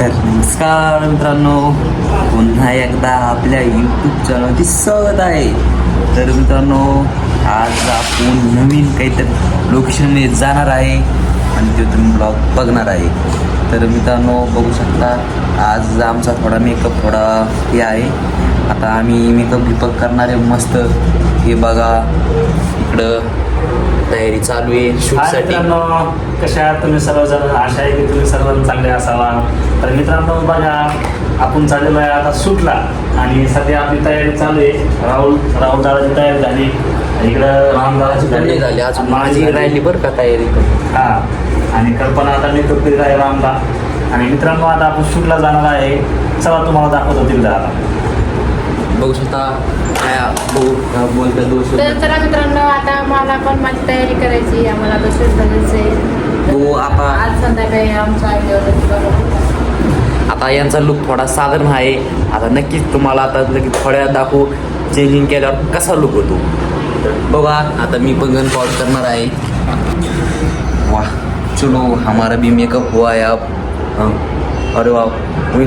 तर नमस्कार मित्रांनो, पुन्हा एकदा आपल्या यूट्यूब चॅनलची स्वागत आहे. तर मित्रांनो, आज आपण नवीन काहीतरी लोकेशनमध्ये जाणार आहे आणि ते तुम्ही ब्लॉग बघणार आहे. तर मित्रांनो बघू शकता, आज आमचा थोडा मेकअप थोडा हे आहे. आता आम्ही मेकअप करणार आहे मस्त. हे बघा इकडं तयारी चालू आहे शूटसाठी. मित्रांनो, कशा आहात तुम्ही सर्वजण? आशा आहे की तुम्ही सर्वजण चांगले असावा. तर मित्रांनो बघा, आपण चाललेलो आहे आता शूटला आणि सध्या आपली तयारी चालू आहे. राहुल दादाची तयारी झाली, इकडं रामदादाची नाही झाली अजून, माझी माझी राहिली बरं का तयारी. हा, आणि कल्पना आता मेकअप करीत आहे रामला. आणि मित्रांनो, आता आपण शूटला जाणार आहे. चला तुम्हाला दाखवतो तिकडे आता. बघू शकता काय बोलता दोष. तर चला मित्रांनो, आता मला पण माझी तयारी करायची. आम्हाला आता शूट करायचं आहे. हो, आता आज संध्याकाळी आमचा आता यांचा लुक थोडा साधारण आहे. आता नक्कीच तुम्हाला आता लगेच थोड्या दाखवू चेंजिंग केल्यावर कसा लुक होतो. तर बघा, आता मी पण गन पाऊट करणार आहे. वाह, चलो हमारा भी मेकअप हुआ है अब. हाँ, अरे वाह,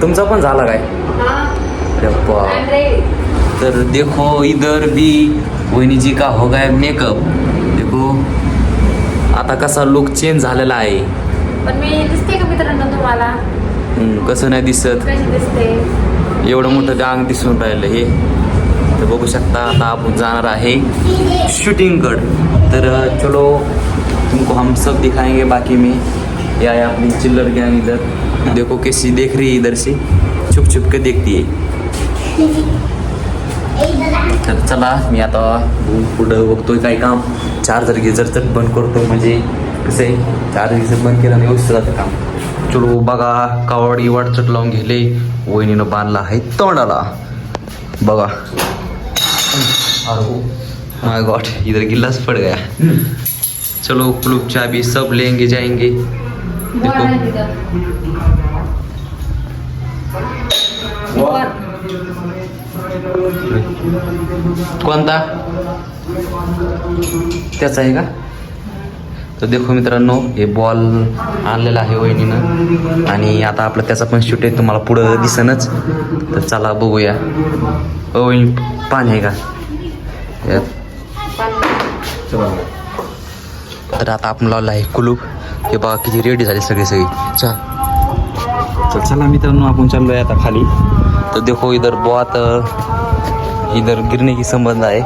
तुमचा पण झाला काय? अरे वाह. तर देखो इधर भी वहिनी जी का हो गया मेकअप. देखो आता कसा लुक चेंज झालेला आहे. पण मी दिसते का मित्रांनो तुम्हाला? कसं नाही दिसत, कशी दिसते? एवढं मोठं अंग दिसून राहिलं हे. तर बघू शकता, आता आपण जाणार आहे शूटिंगकडं. तर चलो तुमको हम सब दिखाएंगे. बाकी में ये है अपनी चिल्लर गैंग. इधर देखो कैसी देख रही है, इधर से छुप छुप के देखती है. तर चला, मी आता पुढं बघतोय काय काम. चार्जर गिजर तर बंद करतो, म्हणजे कसं आहे, चार्जर गिजर बंद केलं नाही व्यवस्थित जातं काम. चलो बघा, कावडी वाटचट लावून घेले. वहिनीनं बांधला आहे तोंडाला बघा. माय गॉड, इधर गिलास पड़ गया. चलो क्लूब चाबी सब लेंगे जाएंगे. देखो कोणता त्याचा आहे का? तर देखो मित्रांनो, हे बॉल आणलेला आहे वहिनीनं आणि आता आपलं त्याचा पण शूट आहे. तुम्हाला पुढं दिसनच. तर चला बघूया. वहिनी, पाणी आहे का यात? तर आता आपण लावलं आहे कुलूप. हे बघा किती रेडी झाली सगळी. तर चला मित्रांनो, आपण चाललो आहे आता खाली. तो देखो इधर बहुत इधर गिरने की संबंध आहे.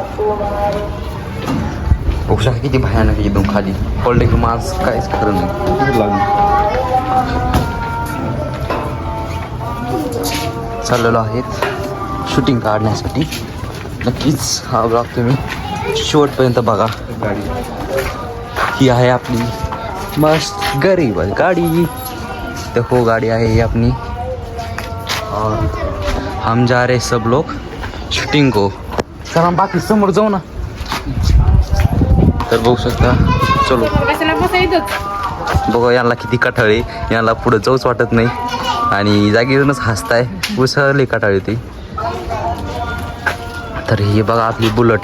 बघू शकता किती भयानक आहे एकदम खाली पडले की माणूस काहीच खरं नाही. चाललेलो आहेत शूटिंग काढण्यासाठी. नक्कीच हा ब्लॉग तुम्ही शेवटपर्यंत बघा. ही आहे आपली मस्त गरीब गाडी. देखो गाड़ी आहे ही अपनी और हम जा रहे सब लोग शूटिंग को. चला बाकी समोर जाऊ ना. तर बघू शकता. चलो बघा, यांना किती कठाळे, यांना पुढे जाऊच वाटत नाही आणि जागेवरूनच हसताय. उसळली कठाळी ती. तर हे बघा आपली बुलेट.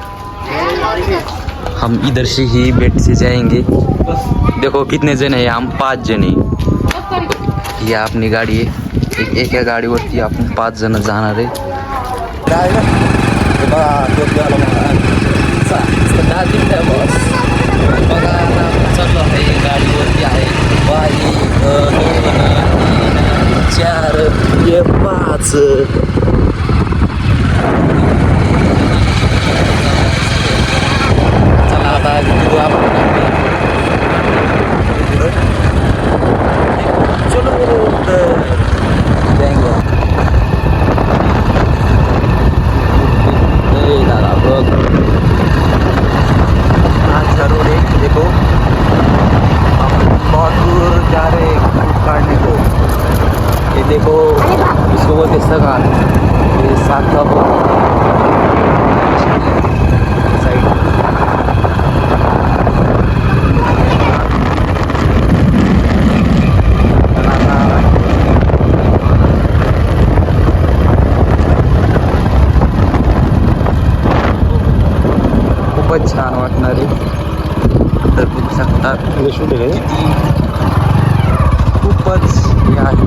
हम इधर से ही बेट से जाएंगे. देखो कितने जन है, हम 5 जन है. ही आपली गाडी आहे. एका गाडीवरती आपण 5 जण जाणार आहे. बघा, चाललो आहे गाडीवरती आहे. 4 हे 5. चला आता निघू आपण. देखो हम बहुत दूर जा रहे हैं काटने को. ये देखो, इसको बोलते सगा. ये साथ का साइड. खूपच छान वाटणार आहे. तर बघू शकता किती खूपच हे आहे.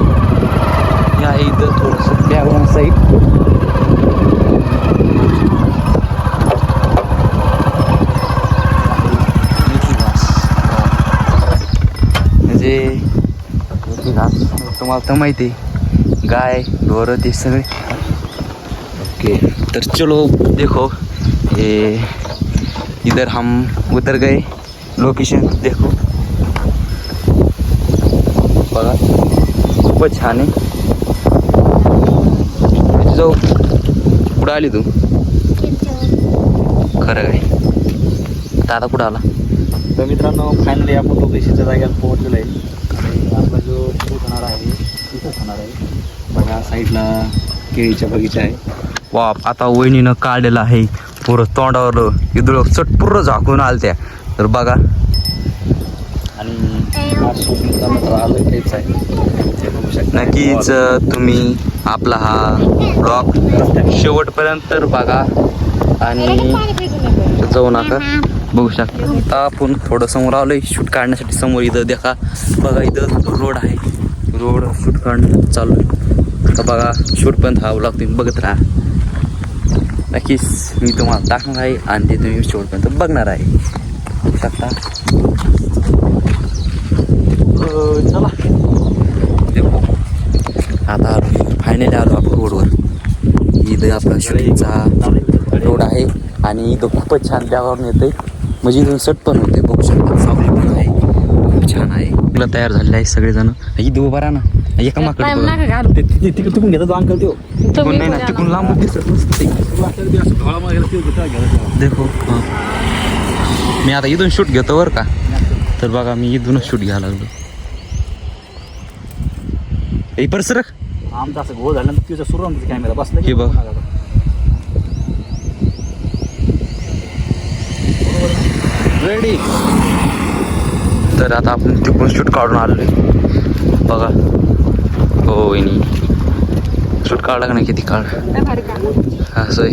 आम्हाला तर माहिती आहे गाय ढोरं ते सगळे. ओके तर चलो देखो ये इधर हम उतर गए. लोकेशन देखो बघा खूपच छान आहे. जाऊ कुठं आली तू खरं काय दादा कुठं आला. तर मित्रांनो फायनली आपण लोकेशनच्या जागेला पोहोचलेलो आहे आणि आपला जो शूट होणार आहे तिथंच होणार आहे. बघा साईडला केळीच्या बगीचा आहे. वा आता वहिनीनं काढलेलं आहे पुरं तोंडावर इदुळ चटपुरं झाकून आलत्या. तर बघा आणि हा शूट मित्रांनो आलं तेच आहे ते बघू शकता. नक्कीच तुम्ही आपला हा ब्लॉग शेवटपर्यंत तर बघा आणि जाऊ नका. बघू शकता आता आपण थोडं समोर आलोय शूट काढण्यासाठी. समोर इथं देखा बघा इथं रोड आहे. रोड शूट काढणं चालू आहे. आता बघा शूटपर्यंत हा ब्लॉग तुम्ही बघत राहा. नक्कीच मी तुम्हाला दाखवणार आहे आणि ते तुम्ही शेवटपर्यंत बघणार आहे. बघू शकता चला देखो आता फायनली आलो आपण रोडवर. इथं आपला शूटिंगचा रोड आहे आणि इथं खूपच छान त्यावरून येते म्हणजे इथून सट पण होते. बघू शकता सावली पण आहे खूप छान आहे. तुला तयार झालेलं आहे सगळेजण. इथं उभा राहा ना एका माकडे तिकडून घेतात अंकल तो तिकून नाही ना तिकून लांब दिसत नसते. देखो हां मी आता इथून शूट घेतो बरं का. तर बघा मी इथूनच शूट घ्यायला लागलो. ए परसरक आमचा असं गोळ झाल्यानंतर तुझा सुरू आमचा कॅमेरा बसला हे बघ. रेडी. तर आता आपण तिकडून शूट काढून आलोय बघा. हो वहिनी शूट काढला का नाही किती काढ हा सोय.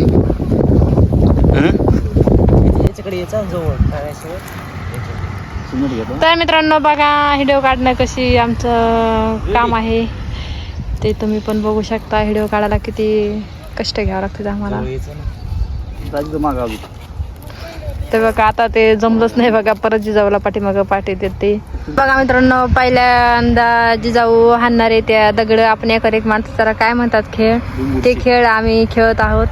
तर मित्रांनो बघा व्हिडिओ काढणं कशी आमचं काम आहे ते तुम्ही पण बघू शकता. व्हिडिओ काढायला किती कष्ट घ्यावं लागतात आम्हाला. तर बघा आता ते जमलंच नाही बघा. परत जिजाऊला पाठीमागं पाठी देते. बघा मित्रांनो पहिल्यांदा जिजाऊ हाणणारे त्या दगड आपण एकर एक माणसाला काय म्हणतात खेळ ते खेळ आम्ही खेळत आहोत.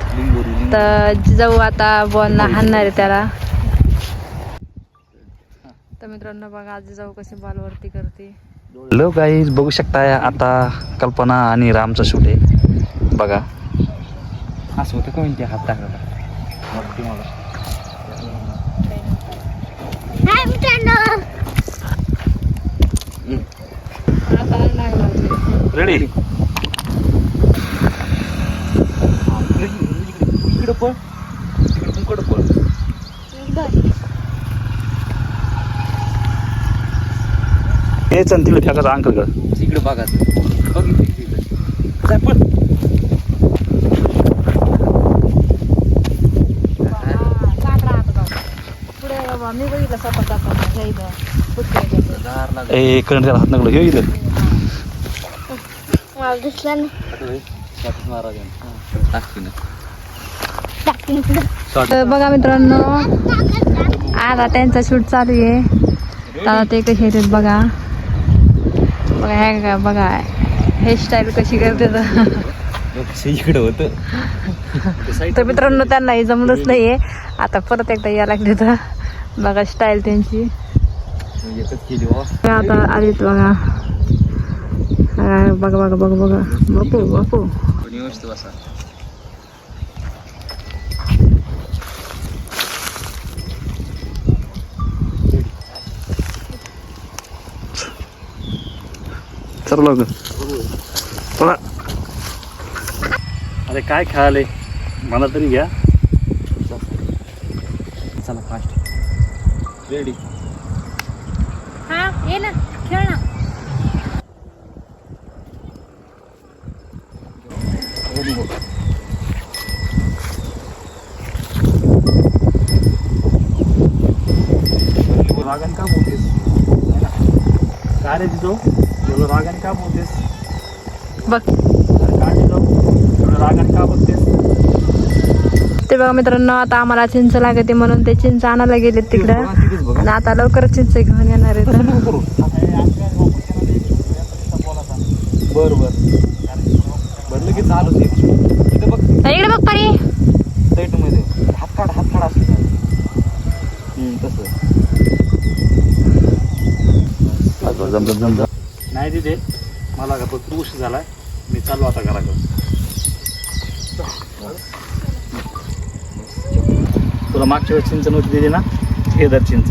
तर जिजाऊ आता बॉलला हाणणारे त्याला. तर मित्रांनो बघा जिजाऊ कशी बॉलवरती करते. हॅलो गाईज बघू शकताय आता कल्पना आणि रामचा शूट आहे बघा. असं होतं कोणते हात टाकला रेडी. इकडं पण इकडं पण हे चल तिकडे फेकायचं अंकल कडे. इकडे बघायचं बघ पण मी बघितलं स्वतः ए करंट त्याला हात नकडं हे इथं तर बघा मित्रांनो आता त्यांचा शूट चालू आहे. आता ते कसे येतात बघा. बघा हे का बघा हेअरस्टाईल कशी करते. इकडं होतं. तर मित्रांनो त्यांनाही जमलंच नाहीये. आता परत एकदा यायला लागले तर बघा स्टाईल त्यांची. आता आलीत बघा. बघा बघा बघा बघा बापू बापू. चल लवकर चला. अरे काय खेळाले मला तरी घ्या. चला फास्ट रेडी. हा ये ना खेळ ना. रागन का बोलतेस काय रे तिथं एवढं रागन का बोलतेस. बघ काय तिथं एवढं रागन का बोलतेस. ते बघा मित्रांनो आता आम्हाला चिंच लागते म्हणून ते चिंच आणायला गेले तिकडं आणि आता लवकर चिंच घेऊन येणार आहेत. बरं बरं लगेच चालू दे इथं बघ इकडे बघ परी. मध्ये हात काढ असले तसं जम नाही तिथे मला का भरपूर उशीर झालाय. मी चाललो आता घराकडे. तुला मागच्या वेळेस चिंच नव्हती दिली ना, हे दर चिंच.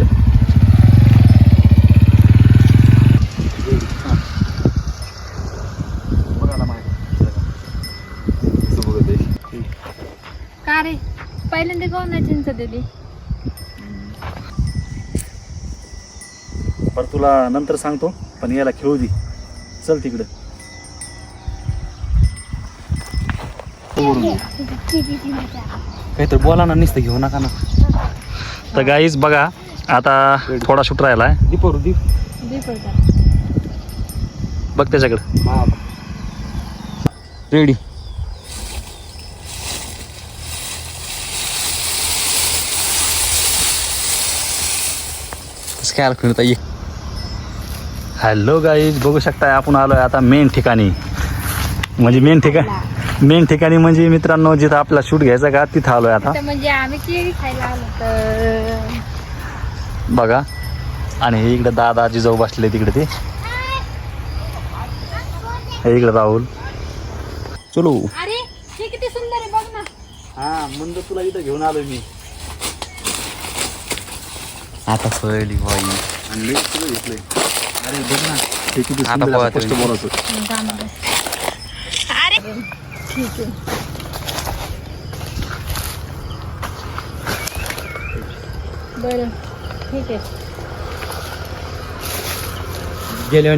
का रे पहिल्यांदा कोण नाही चिंच दिली. पण तुला नंतर सांगतो, पण याला खेळू दे. चल तिकडं. काहीतरी बोला ना, नुसतं घेऊ नका ना. तर गाईज बघा आता थोडा शूट राहिला आहे. दीपोर बघ त्याच्याकडं. रेडी. काय आलं ये. हॅलो गाईज, बघू शकताय आपण आलोय आता मेन ठिकाणी. म्हणजे मेन ठिकाणी म्हणजे मित्रांनो जिथं आपला शूट घ्यायचा का तिथं आलोय आता. म्हणजे आम्ही केळी खायला आलो तर बघा. आणि हे इकडे दादा जिजाऊ बसले तिकडे. ते हे इकडे राहुल. चलो. अरे हे किती सुंदर आहे बघ ना. हा म्हणजे तुला इथं घेऊन आलोय मी. आता पहिली बाई आणि तुला घेतलंय. अरे बघ ना हे किती आता सुंदर पोहा आहे, स्पष्ट तुम्ही. बोलायचं. अरे ठीक आहे. बरं ठीक आहे. गेले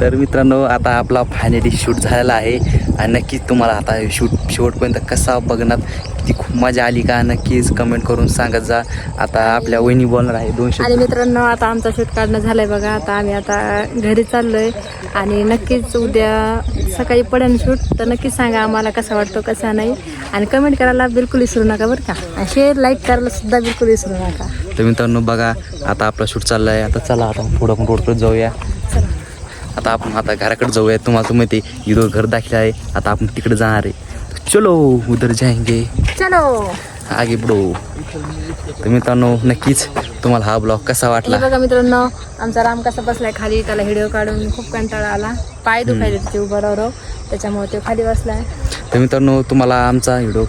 तर मित्रांनो आता आपला फायनली शूट झालेला आहे आणि नक्कीच तुम्हाला आता शेवटपर्यंत कसा बघणार, किती खूप मजा आली का नक्कीच कमेंट करून सांगत जा. आता आपल्या वहिनी बोलणार आहे 200. आणि मित्रांनो आता आमचा शूट काढणं झालंय बघा. आता आम्ही आता घरी चाललोय आणि नक्कीच उद्या सकाळी पडेल शूट. तर नक्कीच सांगा आम्हाला कसा वाटतो कसा नाही. आणि कमेंट करायला बिलकुल विसरू नका बरं का. आणि शेअर लाईक करायला सुद्धा बिलकुल विसरू नका. तर मित्रांनो बघा आता आपला शूट चालला आहे. आता चला आता पुढं आपण रोडकडे जाऊया. आता आपण आता घराकडे जाऊया. तुम्हाला माहिती इथं घर दाखलं आहे. आता आपण तिकडे जाणार आहे. चलो उधर जाएंगे, चलो आगे बढो. तर मित्रांनो नक्कीच तुम्हाला हा ब्लॉग कसा वाटला. हे बघा मित्रांनो आमचा राम कसा बसलाय खाली. त्याला व्हिडिओ काढून खूप कंटाळा आला. पाय दुखायले त्याचे उभं राहू, त्याच्यामुळे तो खाली बसलाय. तर मित्रांनो तुम्हाला आमचा व्हिडिओ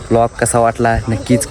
ब्लॉग कसा वाटला नक्कीच